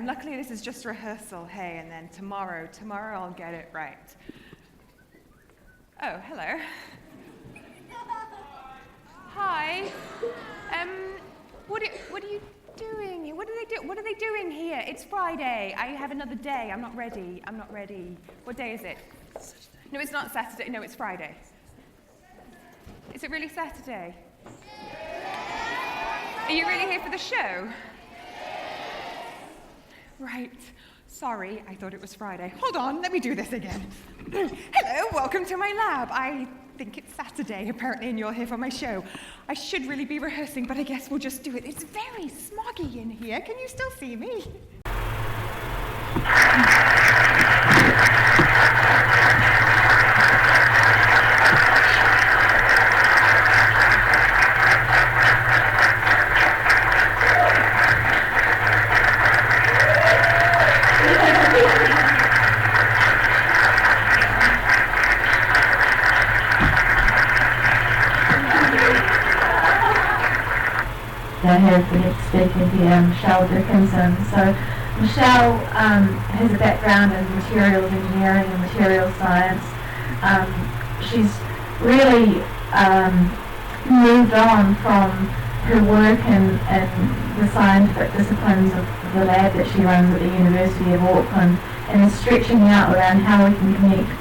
luckily this is just rehearsal, hey, and then tomorrow I'll get it right. Oh, hello. Hi. What are you doing? What are they doing here? It's Friday. I have another day. I'm not ready. What day is it? Saturday. No, it's not Saturday. No, it's Friday. Is it really Saturday? Are you really here for the show? Right. Sorry, I thought it was Friday. Hold on, let me do this again. Hello, welcome to my lab. I think it's Saturday, apparently, and you're here for my show. I should really be rehearsing, but I guess we'll just do it. It's very smoggy in here. Can you still see me? Here for next speaker here, Michelle Dickinson. So Michelle has a background in materials engineering and materials science. She's really moved on from her work in the scientific disciplines of the lab that she runs at the University of Auckland, and is stretching out around how we can connect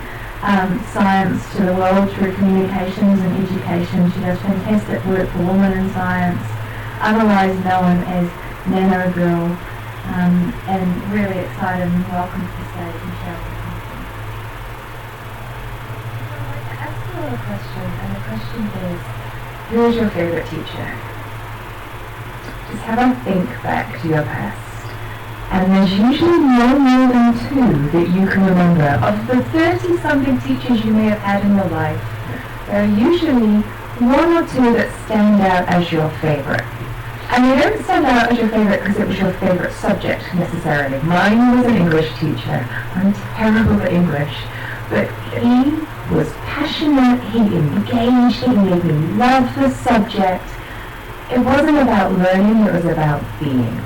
science to the world through communications and education. She does fantastic work for Women in Science, otherwise known as Nanogirl, and really excited and welcome to the stage, Michelle. I'd like to ask you a question, and the question is, who is your favourite teacher? Just have a think back to your past. And there's usually no more than two that you can remember. Of the 30-something teachers you may have had in your life, there are usually one or two that stand out as your favourite. And they don't stand out as your favourite because it was your favourite subject, necessarily. Mine was an English teacher. I'm terrible at English. But he was passionate, he engaged, he made me love the subject. It wasn't about learning, it was about being.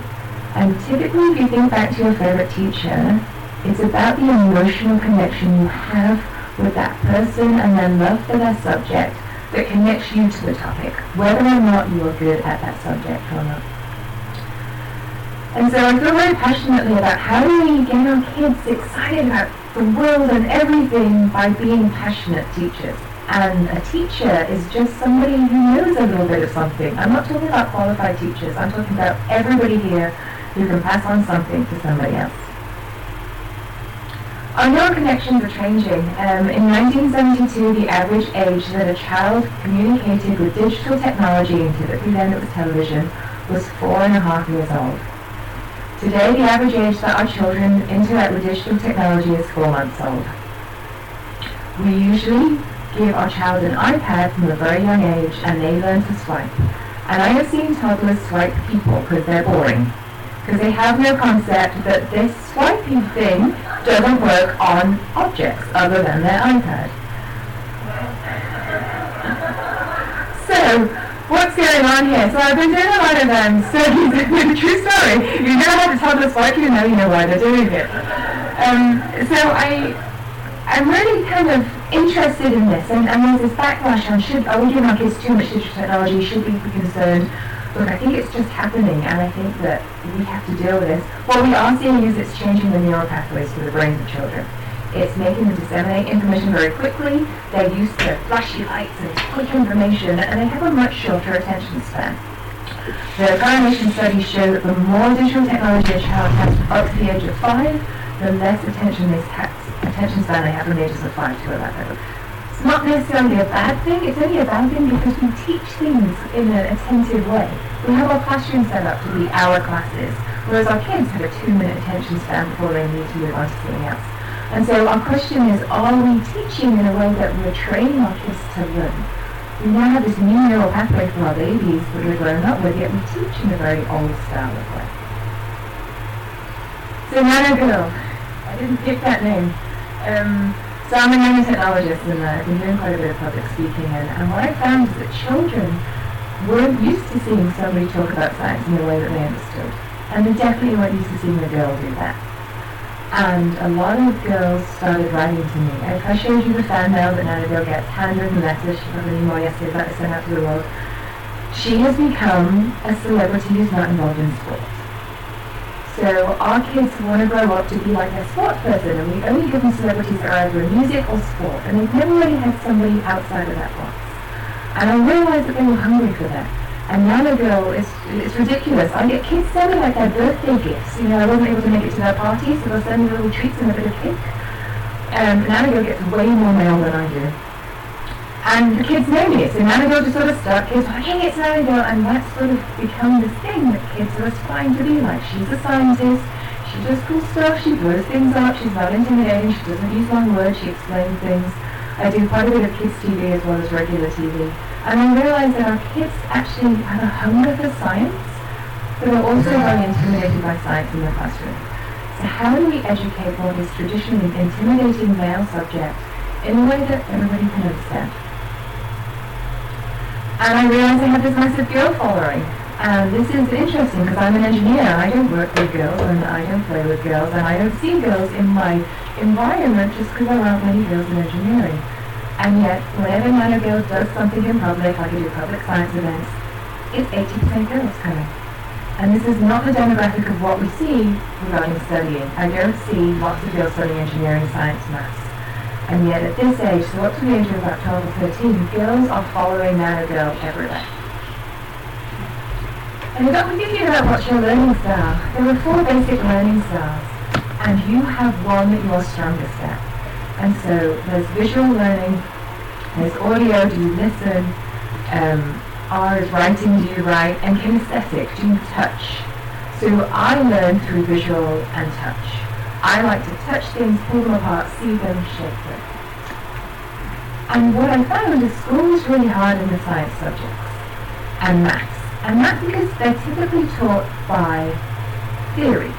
And typically, if you think back to your favourite teacher, it's about the emotional connection you have with that person and their love for their subject that connects you to the topic, whether or not you are good at that subject or not. And so I feel very passionately about how do we get our kids excited about the world and everything by being passionate teachers. And a teacher is just somebody who knows a little bit of something. I'm not talking about qualified teachers, I'm talking about everybody here who can pass on something to somebody else. Our neural connections are changing. In 1972, the average age that a child communicated with digital technology, and typically then it was television, was 4.5 years old. Today, the average age that our children interact with digital technology is 4 months old. We usually give our child an iPad from a very young age, and they learn to swipe. And I have seen toddlers swipe people because they're boring, because they have no concept that this swiping thing doesn't work on objects other than their iPad. So, what's going on here? So I've been doing a lot of studies, true story. You know how to toddler swipe, you know why they're doing it. So I'm really kind of interested in this, and there's this backlash on are we giving our kids too much digital technology, should we be concerned? Look, I think it's just happening, and I think that we have to deal with this. What we are seeing is it's changing the neural pathways to the brains of children. It's making them disseminate information very quickly. They're used to flashy lights and quick information, and they have a much shorter attention span. The correlation studies show that the more digital technology a child has up to the age of 5, the less attention span they have from the ages of 5 to 11. It's not necessarily a bad thing, it's only a bad thing because we teach things in an attentive way. We have our classroom set up to be our classes, whereas our kids have a 2-minute attention span before they need to move on to something else. And so our question is, are we teaching in a way that we're training our kids to learn? We now have this new neural pathway for our babies that we're growing up with, yet we teach in a very old style of way. So Nanogirl, I didn't pick that name. So I'm a nanotechnologist, and I've been doing quite a bit of public speaking, and what I found is that children weren't used to seeing somebody talk about science in the way that they understood. And they definitely weren't used to seeing a girl do that. And a lot of girls started writing to me. If I showed you the fan mail that Nanogirl gets, handwritten letters, she got an email yesterday that I sent out to the world. She has become a celebrity who's not involved in sport. So our kids want to grow up to be like a sport person, and we only give them celebrities that are either in music or sport, and they've never really had somebody outside of that box. And I realized that they were hungry for that. And Nanogirl it's ridiculous. I get kids send me like their birthday gifts. You know, I wasn't able to make it to their party, so they'll send me little treats and a bit of cake. Nanogirl gets way more mail than I do. And the kids know me, so Nanogirl just sort of stuck. Kids are like, hey, it's Nanogirl, and that's sort of become this thing that kids are aspiring to be like. She's a scientist, she does cool stuff, she blows things up, she's not intimidating, she doesn't use long words, she explains things. I do quite a bit of kids TV as well as regular TV. And I realized that our kids actually have a hunger for science, but are also very intimidated by science in the classroom. So how do we educate what is traditionally an intimidating male subject in a way that everybody can understand? And I realized I have this massive girl following. And this is interesting because I'm an engineer. I don't work with girls and I don't play with girls and I don't see girls in my environment just because there aren't many girls in engineering. And yet, whenever Nanogirl does something in public, like I do public science events, it's 80% girls coming. And this is not the demographic of what we see regarding studying. I don't see lots of girls studying engineering, science, maths. And yet at this age, so up to the age of about 12 or 13, girls are following Nanogirl everywhere. And I got thinking about what's your learning style. There are 4 basic learning styles, and you have one that you're strongest at. And so there's visual learning, there's audio, do you listen, R is writing, do you write, and kinesthetic, do you touch? So I learn through visual and touch. I like to touch things, pull them apart, see them, shape them. And what I found is school is really hard in the science subjects and maths. And that's because they're typically taught by theory.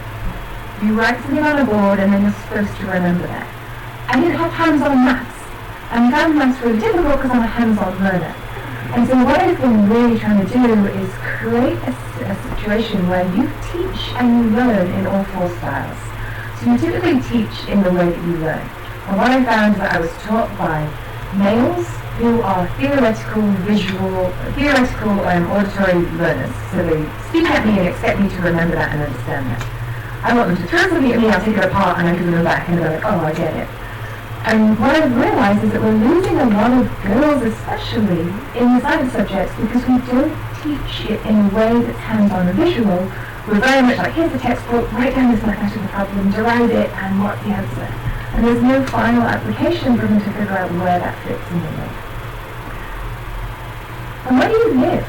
You write something on a board and then you're supposed to remember that. I didn't have hands-on maths. And found maths really difficult because I'm a hands-on learner. And so what I've been really trying to do is create a situation where you teach and you learn in all 4 styles. So you typically teach in the way that you learn. And what I found is that I was taught by males who are theoretical, auditory learners. So they speak at me and expect me to remember that and understand that. I want them to throw something at me, I'll take it apart and I give them back and they're like, oh, I get it. And what I've realized is that we're losing a lot of girls, especially in the science subjects, because we don't teach it in a way that's hands-on and visual. We're very much like, here's the textbook, write down this mathematical problem, derive it, and what's the answer? And there's no final application for them to figure out where that fits in the world. And where do you live?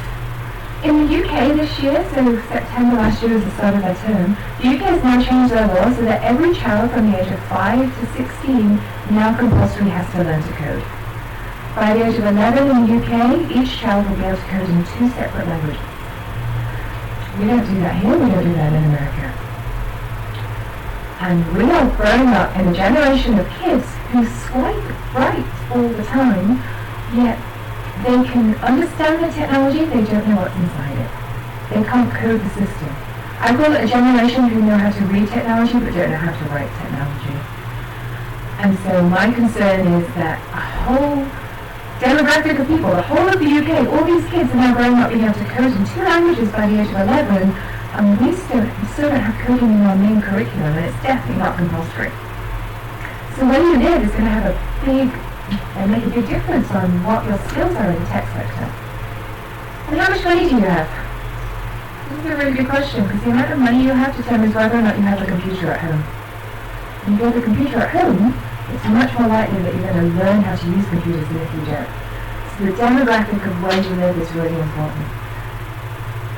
In the UK this year, so September last year was the start of their term, the UK has now changed their law so that every child from the age of 5 to 16 now compulsory has to learn to code. By the age of 11 in the UK, each child will be able to code in 2 separate languages. We don't do that here, we don't do that in America. And we are growing up in a generation of kids who swipe right all the time, yet they can understand the technology, they don't know what's inside it. They can't code the system. I call it a generation who know how to read technology but don't know how to write technology. And so my concern is that a whole demographic of people, the whole of the UK, all these kids are now growing up being able to code in 2 languages by the age of 11, and we still don't have coding in our main curriculum, and it's definitely not compulsory. So when you live, it's going to have a big and make a big difference on what your skills are in the tech sector. And how much money do you have? This is a really good question, because the amount of money you have determines whether or not you have a computer at home. When you have a computer at home, it's much more likely that you're going to learn how to use computers than if you don't. So the demographic of where you live is really important.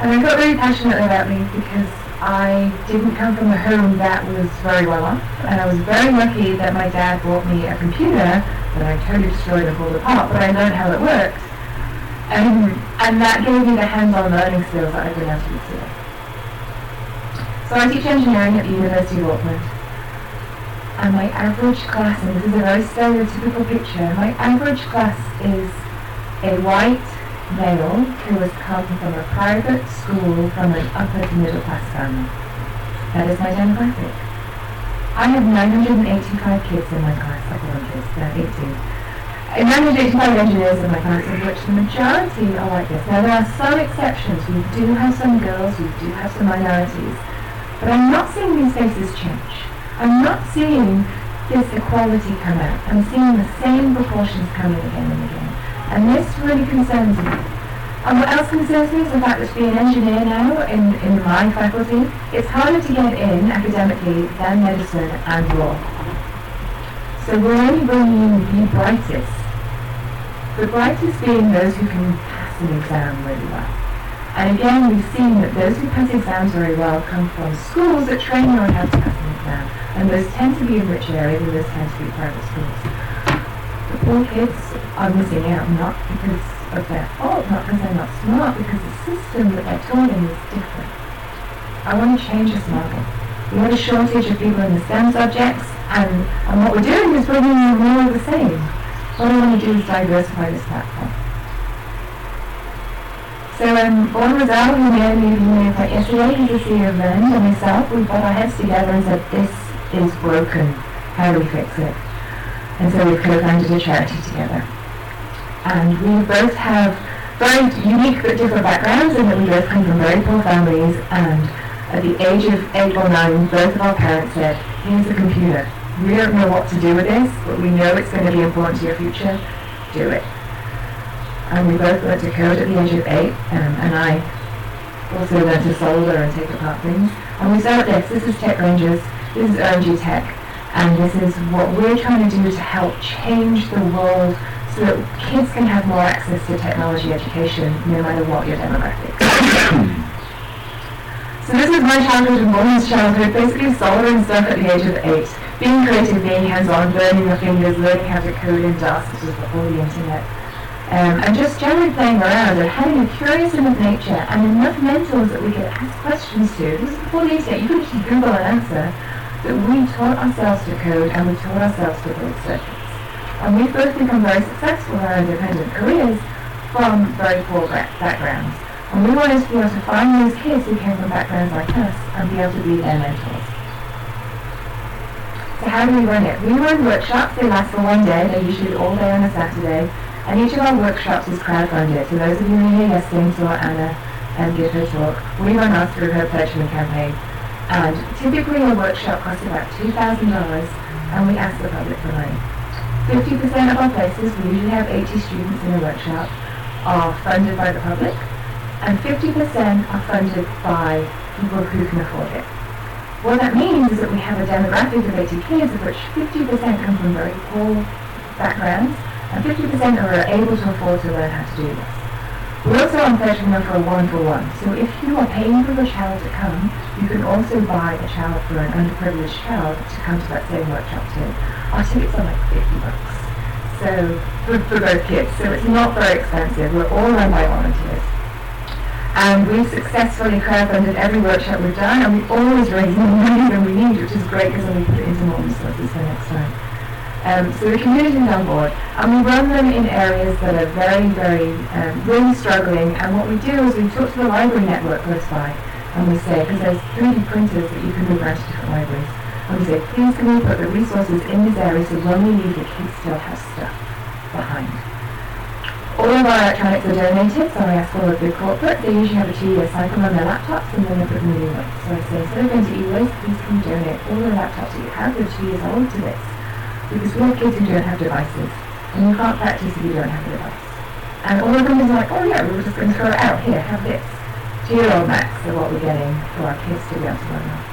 And I got really passionate about these because I didn't come from a home that was very well off, and I was very lucky that my dad bought me a computer that I totally destroyed and pulled apart, but I learned how it worked. And that gave me the hands-on learning skills that I've been able to use today. So I teach engineering at the University of Auckland. And my average class, and this is a very stereotypical picture, my average class is a white male who has come from a private school from an upper to middle class family. That is my demographic. I have 985 kids in my class. I call them kids, they're 18. And 985 engineers in my class, of which the majority are like this. Now, there are some exceptions. We do have some girls, we do have some minorities. But I'm not seeing these faces change. I'm not seeing this equality come out. I'm seeing the same proportions coming again and again. And this really concerns me. And what else concerns me is the fact that to be an engineer now in my faculty, it's harder to get in academically than medicine and law. So we're only bringing in the brightest. The brightest being those who can pass an exam really well. And again, we've seen that those who pass exams very well come from schools that train you on how to pass an exam. And those tend to be in rich areas and those tend to be private schools. The poor kids are missing out, not because of their fault, not because they're not smart, because the system that they're taught in is different. I want to change this model. We have a shortage of people in the STEM subjects, and what we're doing is bringing in more of the same. What I want to do is diversify this platform. So Born Roselle, who may have met yesterday, he's the CEO of Lend, and myself, we put our heads together and said, this is broken. How do we fix it? And so we've co-founded a charity together. And we both have very unique but different backgrounds in that we both come from very poor families, and at the age of 8 or 9, both of our parents said, here's a computer. We don't know what to do with this, but we know it's going to be important to your future. Do it. And we both learned to code at the age of 8, and I also learned to solder and take apart things. And we started this. This is Tech Rangers. This is OMG Tech. And this is what we're trying to do to help change the world so that kids can have more access to technology education no matter what your demographics. So this is my childhood and woman's childhood, basically soldering stuff at the age of 8. Being creative, being hands-on, burning your fingers, learning how to code in DOS, which was before the internet. And just generally playing around and having a curious enough nature and enough mentors that we could ask questions to. This is before the internet, you could just Google an answer. That we taught ourselves to code and we taught ourselves to build circuits. And we've both become very successful in our independent careers from very poor backgrounds. And we wanted to be able to find those kids who came from backgrounds like us and be able to be their mentors. So how do we run it? We run workshops. They last for one day. They're usually all day on a Saturday. And each of our workshops is crowdfunded. So those of you who are here yesterday saw Anna give her talk. We run ours through her Pledge Me campaign. And typically a workshop costs about $2,000, and we ask the public for money. 50% of our places, we usually have 80 students in a workshop, are funded by the public, and 50% are funded by people who can afford it. What that means is that we have a demographic of 80 kids, of which 50% come from very poor backgrounds, and 50% are able to afford to learn how to do this. We're also on Pledge Me for a one-for-one. So if you are paying for a child to come, you can also buy a child for an underprivileged child to come to that same workshop too. Our tickets are like $50. So for both kids. So it's not very expensive. We're all run by volunteers. And we've successfully crowdfunded every workshop we've done, and we always raise more money than we need, which is great because then we put it into more resources for next time. So the community is on board, and we run them in areas that are very, very, really struggling. And what we do is we talk to the library network close by, and we say, because there's 3D printers that you can move around to different libraries, and we say, please can we put the resources in this area so when we leave, the kids still have stuff behind. All of our electronics are donated, so I ask all of the corporates, they usually have a 2-year cycle on their laptops, and then they put them in new ones. So I say, instead of going to e-waste, please can you donate all the laptops that you have that are 2 years old to this. Because we have kids who don't have devices, and you can't practice if you don't have a device. And all of them is like, oh yeah, we were just going to throw it out. Here, have this. 2-year-old max are what we're getting for our kids to be able to learn that.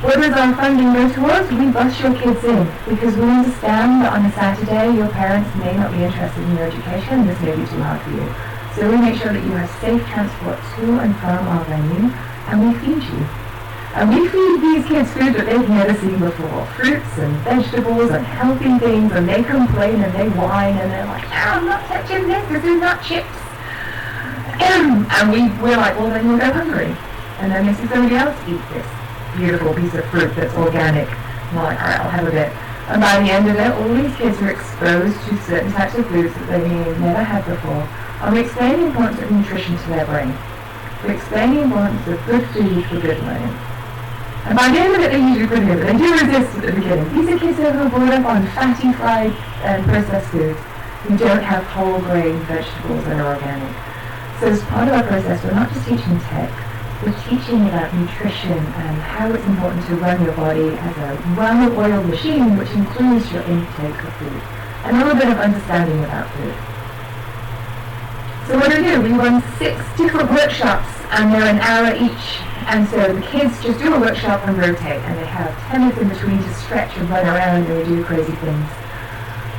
What does our funding go towards? We bus your kids in, because we understand that on a Saturday your parents may not be interested in your education, and this may be too hard for you. So we make sure that you have safe transport to and from our venue, and we feed you. And we feed these kids food that they've never seen before. Fruits and vegetables and healthy things, and they complain and they whine and they're like, oh, I'm not touching this is not chips. And we're like, well then you'll go hungry. And then they see somebody else eat this beautiful piece of fruit that's organic. And we're like, alright, I'll have a bit. And by the end of it, all these kids are exposed to certain types of foods that they may have never had before. And we explain the importance of nutrition to their brain. We explain the importance of good food for good learning. And by the end of it, they usually pretty good, but they do resist at the beginning. These are kids who are brought up on fatty, fried, and processed foods who don't have whole grain vegetables that are organic. So as part of our process, we're not just teaching tech, we're teaching about nutrition and how it's important to run your body as a well-oiled machine, which includes your intake of food, and a little bit of understanding about food. So what do? We run 6 different workshops, and they're an hour each. And so the kids just do a workshop and rotate, and they have 10 minutes in between to stretch and run around and they do crazy things.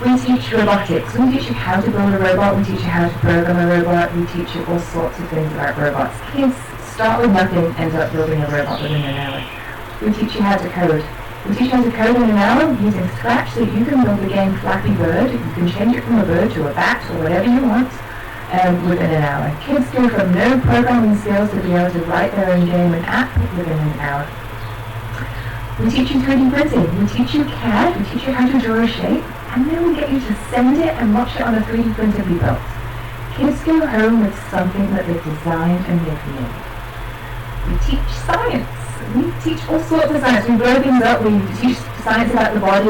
We teach robotics. We teach you how to build a robot. We teach you how to program a robot. We teach you all sorts of things about robots. Kids start with nothing, end up building a robot within an hour. We teach you how to code. We teach you how to code in an hour using Scratch so that you can build the game Flappy Bird. You can change it from a bird to a bat or whatever you want. Within an hour. Kids go from no programming skills to be able to write their own game and app within an hour. We teach you 3D printing. We teach you CAD. We teach you how to draw a shape. And then we get you to send it and watch it on a 3D printer be built. Kids go home with something that they've designed and they've made. We teach science. We teach all sorts of science. We blow things up. We teach science about the body.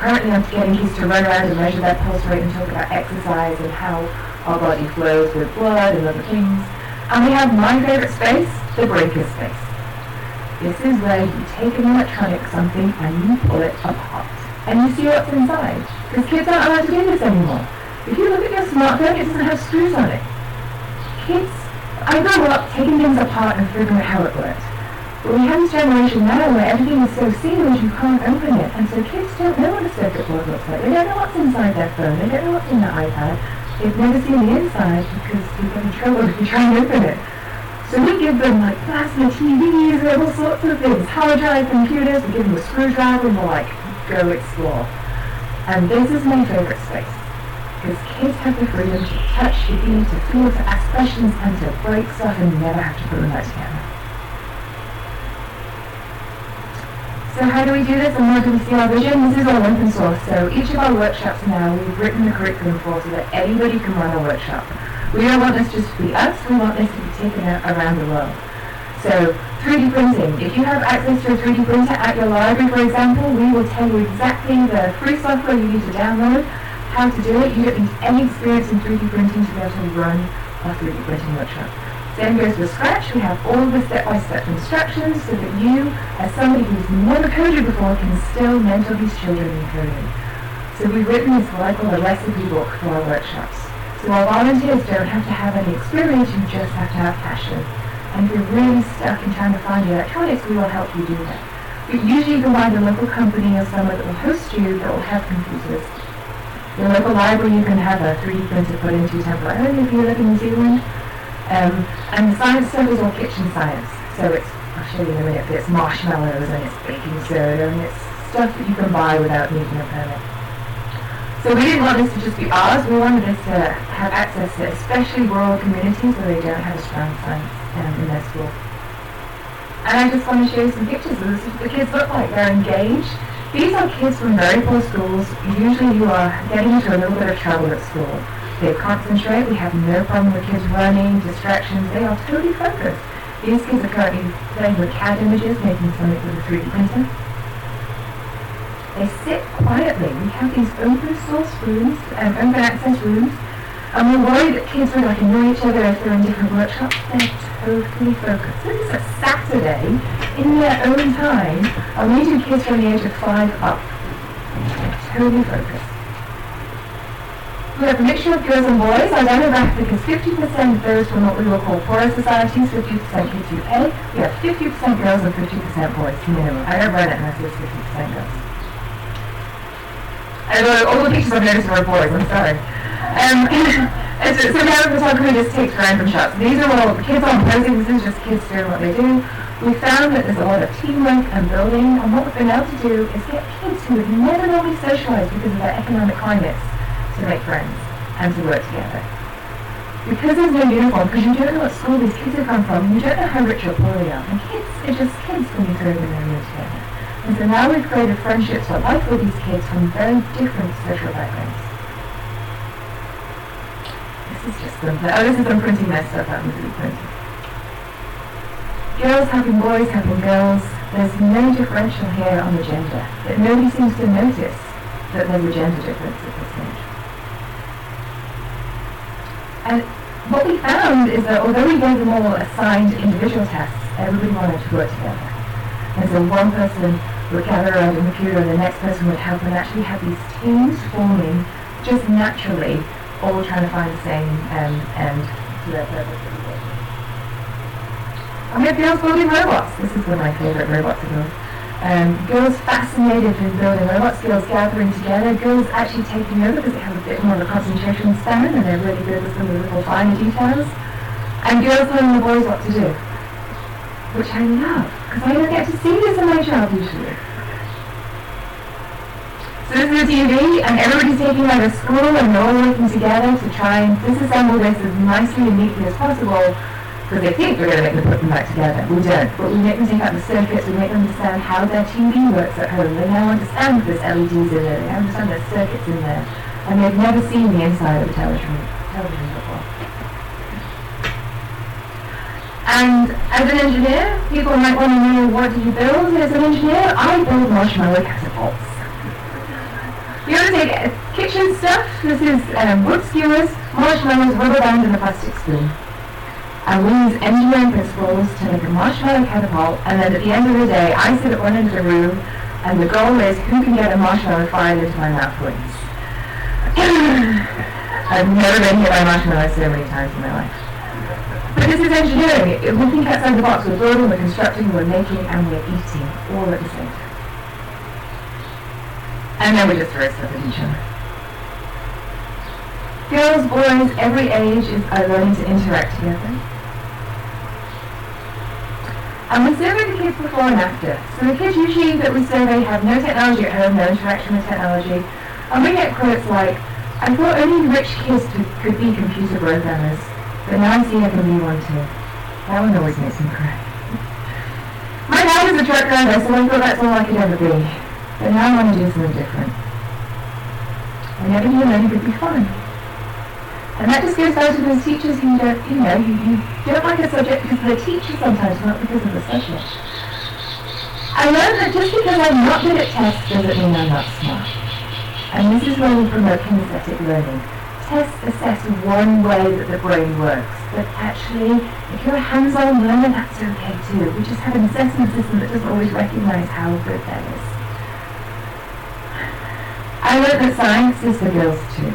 Currently I'm getting kids to run around and measure their pulse rate and talk about exercise and how our body flows with blood and other things. And we have my favorite space, the breaker space. This is where you take an electronic something and you pull it apart. And you see what's inside. Because kids aren't allowed to do this anymore. If you look at your smartphone, it doesn't have screws on it. Kids, I grew up taking things apart and figuring out how it worked. But we have this generation now where everything is so sealed you can't open it. And so kids don't know what a circuit board looks like. They don't know what's inside their phone. They don't know what's in their iPad. They've never seen the inside because you get in trouble if you try and open it. So we give them like plasma TVs and all sorts of things, hard drive computers, we give them a screwdriver and we're like, go explore. And this is my favorite space. Because kids have the freedom to touch, to eat, to feel, to ask questions and to break stuff and never have to put them back together. So how do we do this and where do we see our vision? This is all open source. So each of our workshops now, we've written the curriculum for so that anybody can run a workshop. We don't want this just to be us, we want this to be taken out around the world. So 3D printing. If you have access to a 3D printer at your library, for example, we will tell you exactly the free software you need to download, how to do it. You don't need any experience in 3D printing to be able to run our 3D printing workshop. Same goes with Scratch. We have all of the step-by-step instructions so that you, as somebody who's never coded before, can still mentor these children in coding. So we've written this what I call a recipe book for our workshops. So our volunteers don't have to have any experience, you just have to have passion. And if you're really stuck in trying to find your electronics, we will help you do that. But usually you can find a local company or someone that will host you that will have computers. Your local library you can have a 3D printer put into temporarily if you live in New Zealand. And the science stuff is all kitchen science. So I'll show you in a minute, but it's marshmallows and it's baking soda and it's stuff that you can buy without needing a permit. So we didn't want this to just be ours, we wanted this to have access to especially rural communities where they don't have a strong science in their school. And I just want to show you some pictures of this. The kids look like they're engaged. These are kids from very poor schools, usually who are getting into a little bit of trouble at school. They concentrate, we have no problem with kids running, distractions, they are totally focused. These kids are currently playing with CAD images, making something with a 3D printer. They sit quietly. We have these open source rooms, open access rooms, and we're worried that kids will like annoy each other if they're in different workshops. They're totally focused. This is a Saturday in their own time, and we do kids from the age of 5 up. They're totally focused. We have a mixture of girls and boys. Our demographic is 50% of those from what we will call poorer societies, 50% kids who pay. We have 50% girls and 50% boys, minimum. I don't run it unless it's 50% girls. Although all the pictures I've noticed are boys, I'm sorry. So now the photographer just takes random shots. These are all kids on posing, this is just kids doing what they do. We found that there's a lot of teamwork and building, and what we've been able to do is get kids who would never normally socialize because of their economic climates to make friends and to work together. Because there's no uniform, because you don't know what school these kids have come from, and you don't know how rich or poor they are. And kids are just kids when you throw them in a room together. And so now we've created friendships for life with these kids from very different social backgrounds. This is just them. Oh, this is them printing their stuff out in 3D printing. Girls helping boys, helping girls. There's no differential here on the gender, but nobody seems to notice that there's a gender difference at this stage. And what we found is that although we gave them all assigned individual tests, everybody wanted to work together. And so one person would gather around a computer and the next person would help, and actually have these teams forming just naturally, all trying to find the same end to their purpose. And we have girls building robots. This is one of my favourite robots to build. Girls fascinated with building robots, girls gathering together, girls actually taking over because they have a bit more of a concentration span and they're really good with some of the little finer details. And girls telling the boys what to do, which I love, because I don't get to see this in my job usually. So this is a TV, and everybody's taking out of school and they're all working together to try and disassemble this as nicely and neatly as possible, because they think we're going to make them put them back together. We don't, but we make them take out the circuits, we make them understand how their TV works at home. They now understand there's LEDs in there, they understand there's circuits in there, and they've never seen the inside of a television before. And as an engineer, people might want to know, what do you build? As an engineer, I build marshmallow catapults. You want to take kitchen stuff, this is wood skewers, marshmallows, rubber band, and a plastic spoon. And we use engineering principles to make a marshmallow catapult, and then at the end of the day, I sit at one end of the room, and the goal is who can get a marshmallow fired into my mouth wins. I've never been hit by a marshmallow so many times in my life. But this is engineering. We're thinking outside the box. We're building, we're constructing, we're making, and we're eating, all at the same time. And then we just throw stuff at each other. Girls, boys, every age are learning to interact together. And we survey the kids before and after. So the kids usually that we survey have no technology at home, no interaction with technology. And we get quotes like, I thought only rich kids could be computer programmers, but now I see I can be one too. That one always makes me cry. My dad was a truck driver, so I thought that's all I could ever be. But now I want to do something different. I never knew learning could be fun. And that just goes down to those teachers who don't, who don't like a subject because of the teacher sometimes, not because of the subject. I learned that just because I'm not good at tests doesn't mean I'm not smart. And this is where we promote kinesthetic learning. Tests assess one way that the brain works, but actually, if you're a hands-on learner, that's okay too. We just have an assessment system that doesn't always recognize how good that is. I learned that science is for girls too.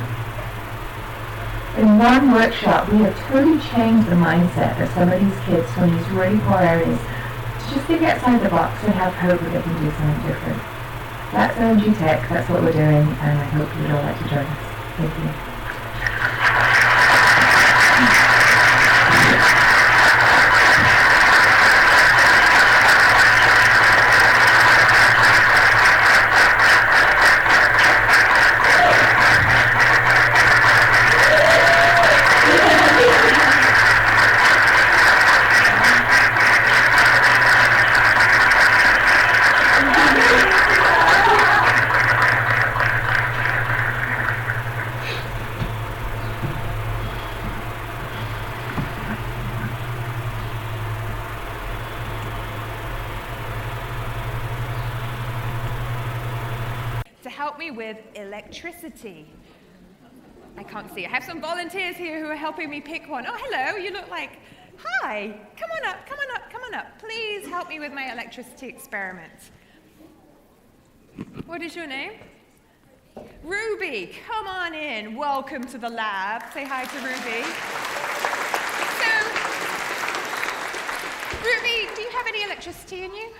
In one workshop, we have totally changed the mindset of some of these kids from these really poor areas to just think outside the box and have hope that they can do something different. That's OMG Tech, that's what we're doing, and I hope you'd all like to join us. Thank you. Help me with electricity. I can't see. I have some volunteers here who are helping me pick one. Oh, hello, you look like, hi, come on up, come on up, come on up. Please help me with my electricity experiment. What is your name? Ruby, come on in. Welcome to the lab. Say hi to Ruby. So, Ruby, do you have any electricity in you?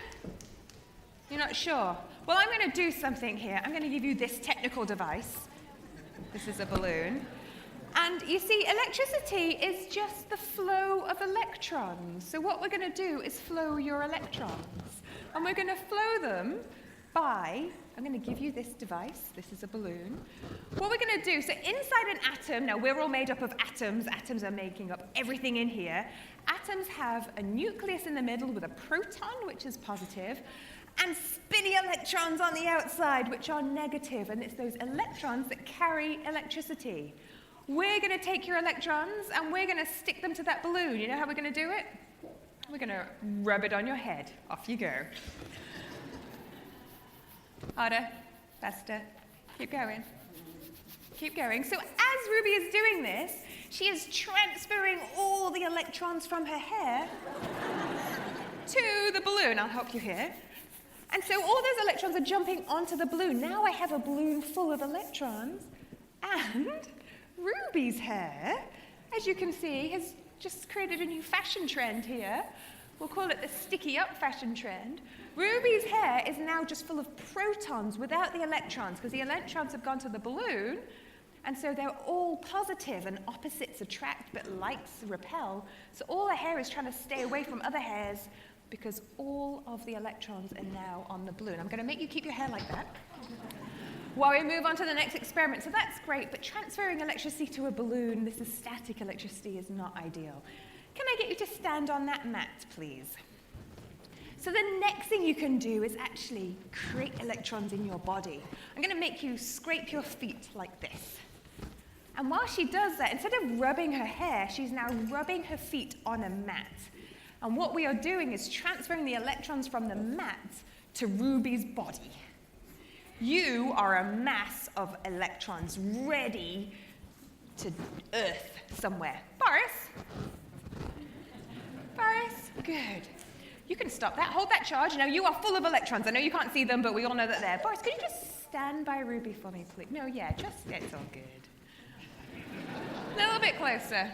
You're not sure? Well, I'm going to do something here. I'm going to give you this technical device. This is a balloon. And you see, electricity is just the flow of electrons. So what we're going to do is flow your electrons. And we're going to flow them by, I'm going to give you this device. This is a balloon. What we're going to do, so inside an atom, now we're all made up of atoms. Atoms are making up everything in here. Atoms have a nucleus in the middle with a proton, which is positive, and spinny electrons on the outside, which are negative, and it's those electrons that carry electricity. We're going to take your electrons, and we're going to stick them to that balloon. You know how we're going to do it? We're going to rub it on your head. Off you go. Harder, faster. Keep going. Keep going. So as Ruby is doing this, she is transferring all the electrons from her hair to the balloon. I'll help you here. And so all those electrons are jumping onto the balloon. Now I have a balloon full of electrons. And Ruby's hair, as you can see, has just created a new fashion trend here. We'll call it the sticky up fashion trend. Ruby's hair is now just full of protons without the electrons, because the electrons have gone to the balloon, and so they're all positive, and opposites attract, but likes repel. So all her hair is trying to stay away from other hairs, because all of the electrons are now on the balloon. I'm going to make you keep your hair like that while we move on to the next experiment. So that's great, but transferring electricity to a balloon, this is static electricity, is not ideal. Can I get you to stand on that mat, please? So the next thing you can do is actually create electrons in your body. I'm going to make you scrape your feet like this. And while she does that, instead of rubbing her hair, she's now rubbing her feet on a mat. And what we are doing is transferring the electrons from the mat to Ruby's body. You are a mass of electrons ready to Earth somewhere. Boris? Boris? Good. You can stop that. Hold that charge. Now, you are full of electrons. I know you can't see them, but we all know that they're there. Boris, could you just stand by Ruby for me, please? No, yeah, it's all good. A little bit closer.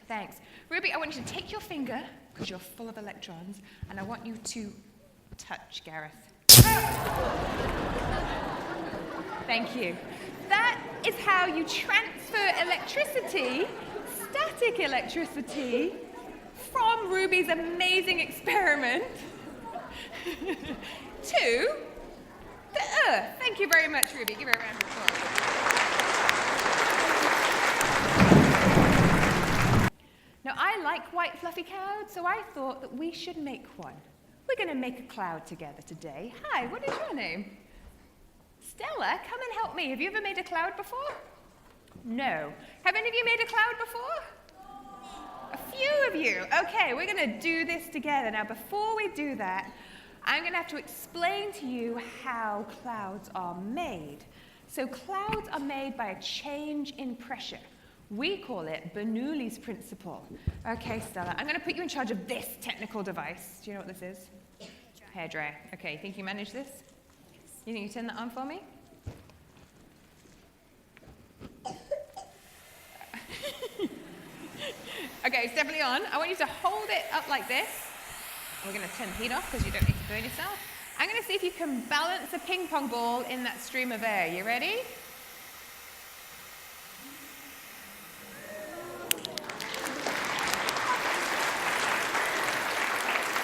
Thanks. Ruby, I want you to take your finger, because you're full of electrons, and I want you to touch Gareth. Thank you. That is how you transfer electricity, static electricity, from Ruby's amazing experiment to the Earth. Thank you very much, Ruby. Give her a round of applause. Now, I like white fluffy clouds, so I thought that we should make one. We're going to make a cloud together today. Hi, what is your name? Stella, come and help me. Have you ever made a cloud before? No. Have any of you made a cloud before? A few of you. Okay, we're going to do this together. Now, before we do that, I'm going to have to explain to you how clouds are made. So clouds are made by a change in pressure. We call it Bernoulli's principle. Okay, Stella, I'm going to put you in charge of this technical device. Do you know what this is? Hairdryer. Okay, you think you manage this? You think you turn that on for me? Okay, it's definitely on. I want you to hold it up like this. We're going to turn the heat off because you don't need to burn yourself. I'm going to see if you can balance a ping pong ball in that stream of air. You ready?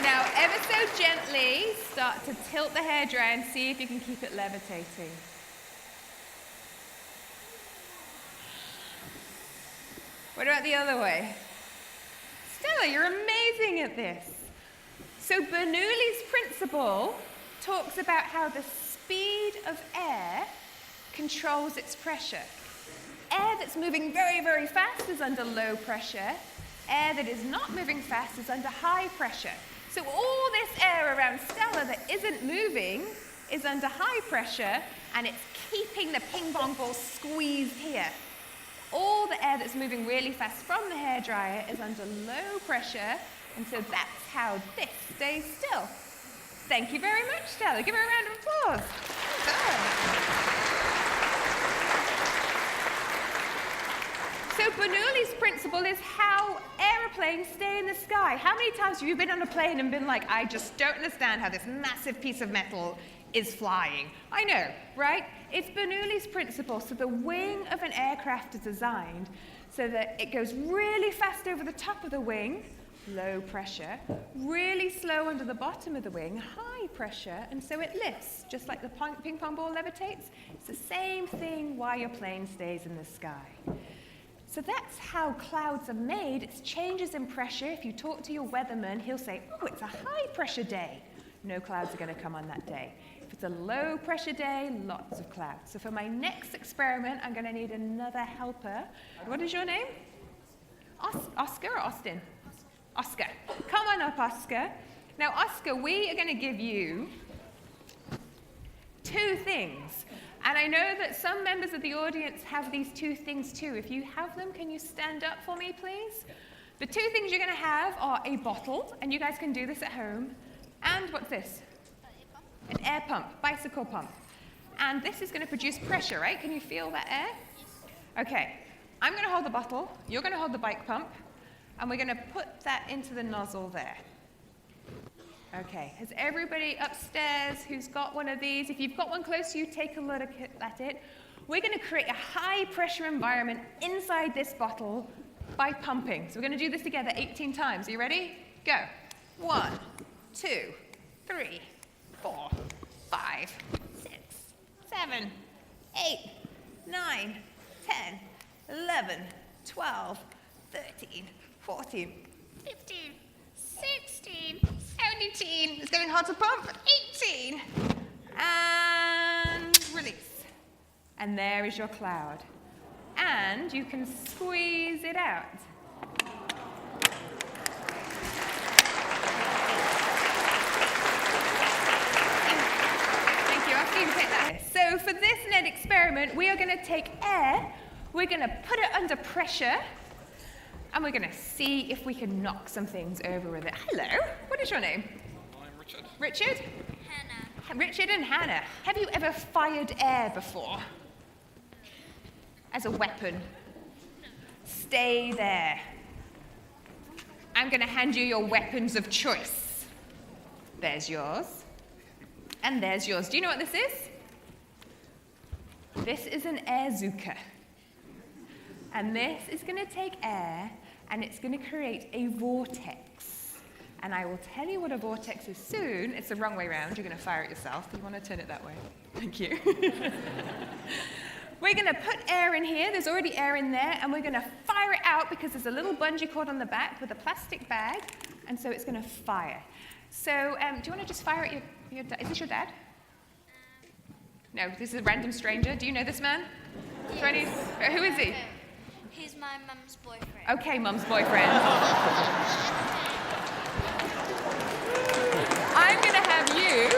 Now, ever so gently, start to tilt the hairdryer and see if you can keep it levitating. What about the other way? Stella, you're amazing at this. So Bernoulli's principle talks about how the speed of air controls its pressure. Air that's moving very, very fast is under low pressure. Air that is not moving fast is under high pressure. So all this air around Stella that isn't moving is under high pressure, and it's keeping the ping pong ball squeezed here. All the air that's moving really fast from the hairdryer is under low pressure, and so that's how this stays still. Thank you very much, Stella. Give her a round of applause. Well done. So Bernoulli's principle is how aeroplanes stay in the sky. How many times have you been on a plane and been like, I just don't understand how this massive piece of metal is flying? I know, right? It's Bernoulli's principle. So the wing of an aircraft is designed so that it goes really fast over the top of the wing, low pressure, really slow under the bottom of the wing, high pressure, and so it lifts, just like the ping pong ball levitates. It's the same thing while your plane stays in the sky. So that's how clouds are made. It's changes in pressure. If you talk to your weatherman, he'll say, oh, it's a high pressure day. No clouds are going to come on that day. If it's a low pressure day, lots of clouds. So for my next experiment, I'm going to need another helper. What is your name? Oscar or Austin? Oscar. Come on up, Oscar. Now, Oscar, we are going to give you 2 things. And I know that some members of the audience have these 2 things too. If you have them, can you stand up for me, please? The 2 things you're going to have are a bottle, and you guys can do this at home. And what's this? An air pump, bicycle pump. And this is going to produce pressure, right? Can you feel that air? Okay, I'm going to hold the bottle, you're going to hold the bike pump, and we're going to put that into the nozzle there. Okay, has everybody upstairs who's got one of these, if you've got one close to you, take a look at it. We're going to create a high pressure environment inside this bottle by pumping. So we're going to do this together 18 times. Are you ready? Go. 1, 2, 3, 4, 5, 6, 7, 8, 9, 10, 11, 12, 13, 14, 15, 16, 17, it's getting hard to pump, 18, and release. And there is your cloud. And you can squeeze it out. Thank you, I'll see you take that. So for this net experiment, we are going to take air, we're going to put it under pressure, and we're going to see if we can knock some things over with it. Hello, what is your name? I'm Richard. Richard? Hannah. Richard and Hannah, have you ever fired air before? As a weapon? Stay there. I'm going to hand you your weapons of choice. There's yours. And there's yours. Do you know what this is? This is an airzuka. And this is going to take air, and it's going to create a vortex. And I will tell you what a vortex is soon. It's the wrong way around. You're going to fire it yourself. You want to turn it that way. Thank you. We're going to put air in here. There's already air in there. And we're going to fire it out because there's a little bungee cord on the back with a plastic bag. And so it's going to fire. So do you want to just fire at your dad? Is this your dad? No, this is a random stranger. Do you know this man? Yes. Who is he? He's my mum's boyfriend. Okay, mum's boyfriend. I'm going to have you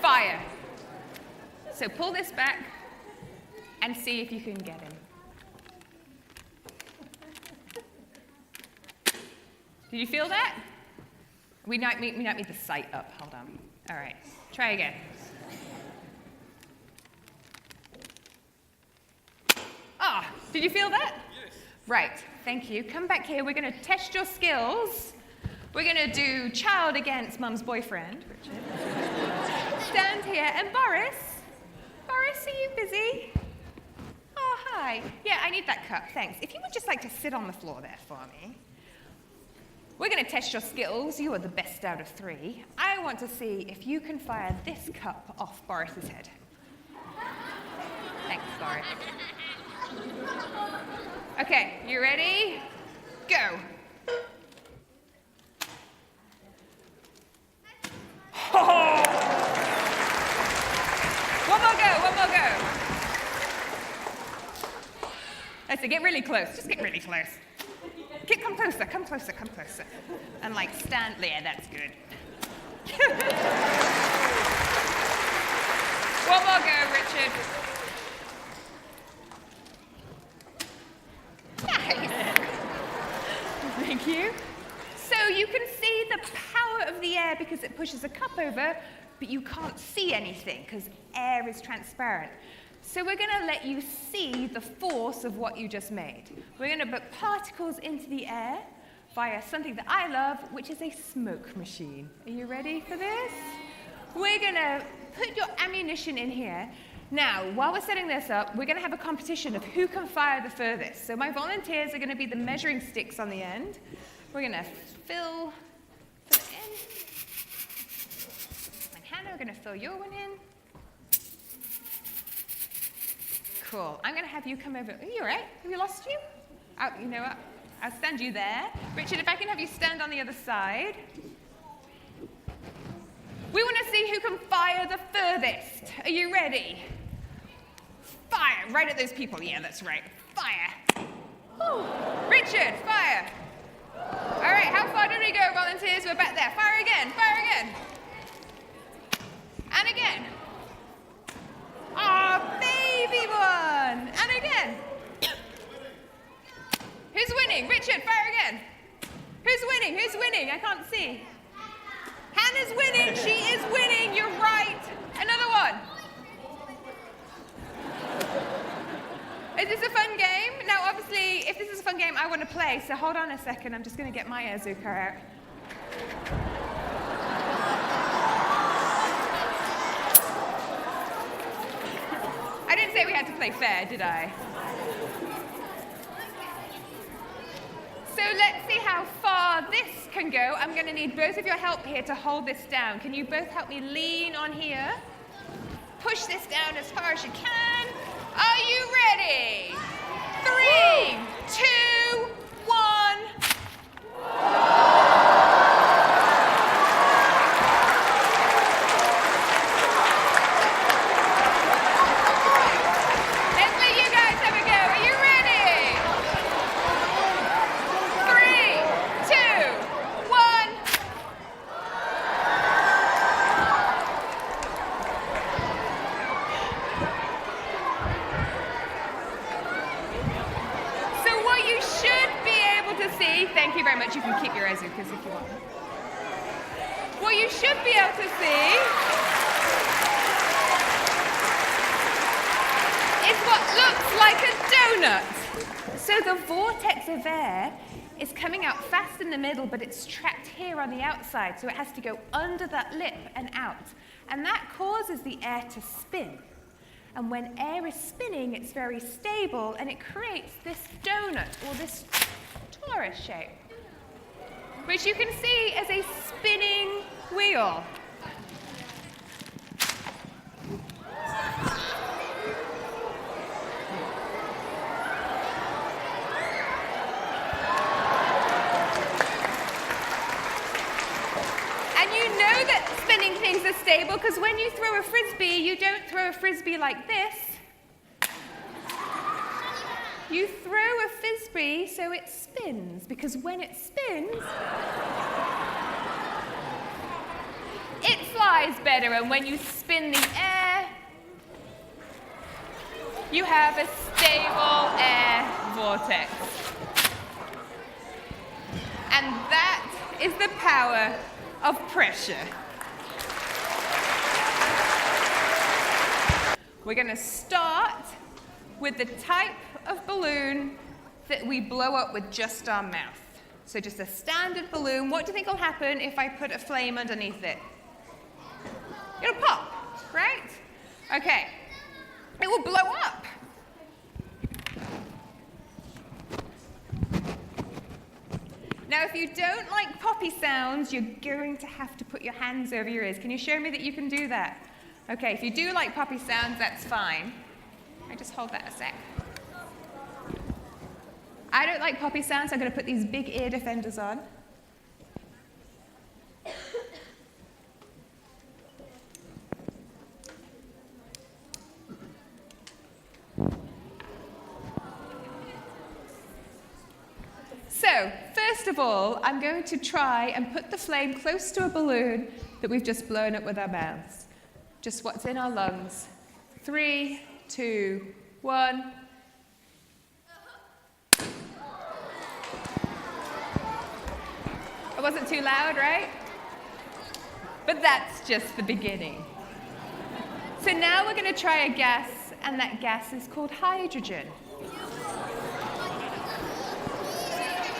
fire. So pull this back and see if you can get him. Did you feel that? We might need the sight up. Hold on. All right. Try again. Ah, did you feel that? Yes. Right. Thank you. Come back here. We're going to test your skills. We're going to do child against mum's boyfriend, Richard. Stand here. And Boris? Boris, are you busy? Oh, hi. Yeah, I need that cup. Thanks. If you would just like to sit on the floor there for me. We're going to test your skills. You are the best out of 3. I want to see if you can fire this cup off Boris's head. Thanks, Boris. Okay, you ready? Go. Oh! One more go. That's it, get really close. Just get really close. Come closer. And stand there, that's good. One more go, Richard. Nice. Thank you. So you can see the power of the air because it pushes a cup over, but you can't see anything because air is transparent. So we're going to let you see the force of what you just made. We're going to put particles into the air via something that I love, which is a smoke machine. Are you ready for this? We're going to put your ammunition in here. Now, while we're setting this up, we're going to have a competition of who can fire the furthest. So my volunteers are going to be the measuring sticks on the end. We're going to fill it in. And Hannah, we're going to fill your one in. Cool. I'm going to have you come over. Are you all right? Have we lost you? You know what? I'll stand you there. Richard, if I can have you stand on the other side. We want to see who can fire the furthest. Are you ready? Fire. Right at those people. Yeah, that's right. Fire. Woo. Richard, fire. All right, how far did we go, volunteers? We're back there. Fire again, fire again. And again. Ah, baby one. And again. Who's winning? Richard, fire again. Who's winning? Who's winning? I can't see. Hannah's winning. She is winning. You're right. Another one. Is this a fun game? Now, obviously, if this is a fun game, I want to play. So hold on a second. I'm just going to get my Azuka out. I didn't say we had to play fair, did I? So let's see how far this can go. I'm going to need both of your help here to hold this down. Can you both help me lean on here? Push this down as far as you can. Are you ready? 3, 2, 1. Let's let you guys have a go. Are you ready? 3, 2, 1. So what you should be able to see, thank you very much, you can keep your Azukas if you want. What you should be able to see is what looks like a donut. So the vortex of air is coming out fast in the middle, but it's trapped here on the outside, so it has to go under that lip and out. And that causes the air to spin. And when air is spinning, it's very stable, and it creates this donut, or this torus shape, which you can see as a spinning wheel. And you know that spinning things are stable because when you throw a frisbee, you don't throw a frisbee like this. You throw a frisbee so it spins, because when it spins, it flies better, and when you spin the air, you have a stable air vortex. And that is the power of pressure. We're going to start with the type of balloon that we blow up with just our mouth. So just a standard balloon. What do you think will happen if I put a flame underneath it? It'll pop, right? Okay. It will blow up. Now, if you don't like poppy sounds, you're going to have to put your hands over your ears. Can you show me that you can do that? Okay, if you do like poppy sounds, that's fine. I just hold that a sec. I don't like poppy sounds, so I'm going to put these big ear defenders on. So, first of all, I'm going to try and put the flame close to a balloon that we've just blown up with our mouths. Just what's in our lungs. 3, 2, 1. It wasn't too loud, right? But that's just the beginning. So now we're going to try a gas, and that gas is called hydrogen.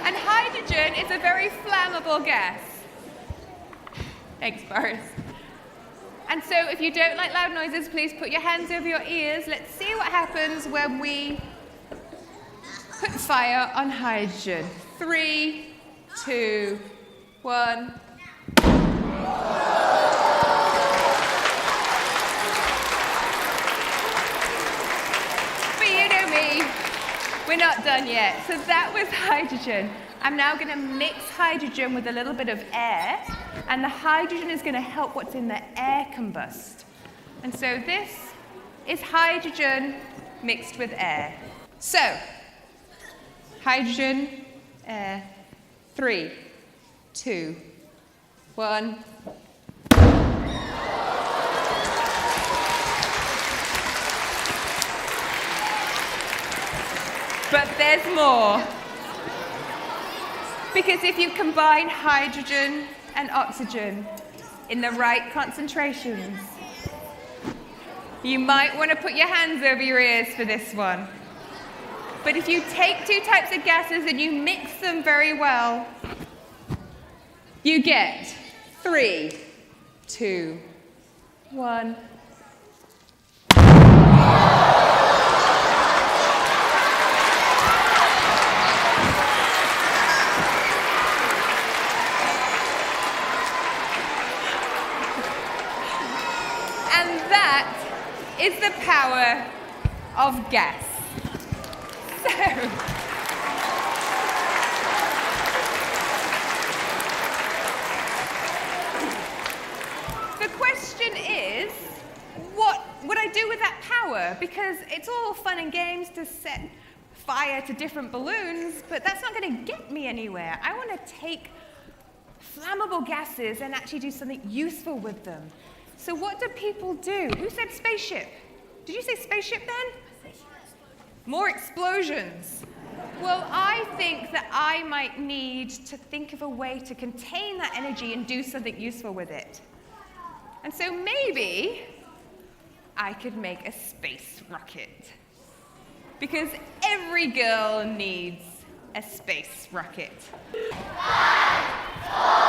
And hydrogen is a very flammable gas. Thanks, Boris. And so if you don't like loud noises, please put your hands over your ears. Let's see what happens when we put fire on hydrogen. 3, 2, 1. But you know me, we're not done yet. So that was hydrogen. I'm now going to mix hydrogen with a little bit of air, and the hydrogen is going to help what's in the air combust. And so this is hydrogen mixed with air. So hydrogen, air. 3, 2, 1. But there's more. Because if you combine hydrogen and oxygen in the right concentrations, you might want to put your hands over your ears for this one. But if you take two types of gases and you mix them very well, you get 3, 2, 1. Is the power of gas. So, the question is, what would I do with that power? Because it's all fun and games to set fire to different balloons, but that's not going to get me anywhere. I want to take flammable gases and actually do something useful with them. So what do people do? Who said spaceship? Did you say spaceship then? More explosions. Well, I think that I might need to think of a way to contain that energy and do something useful with it. And so maybe I could make a space rocket. Because every girl needs a space rocket. 5, 4,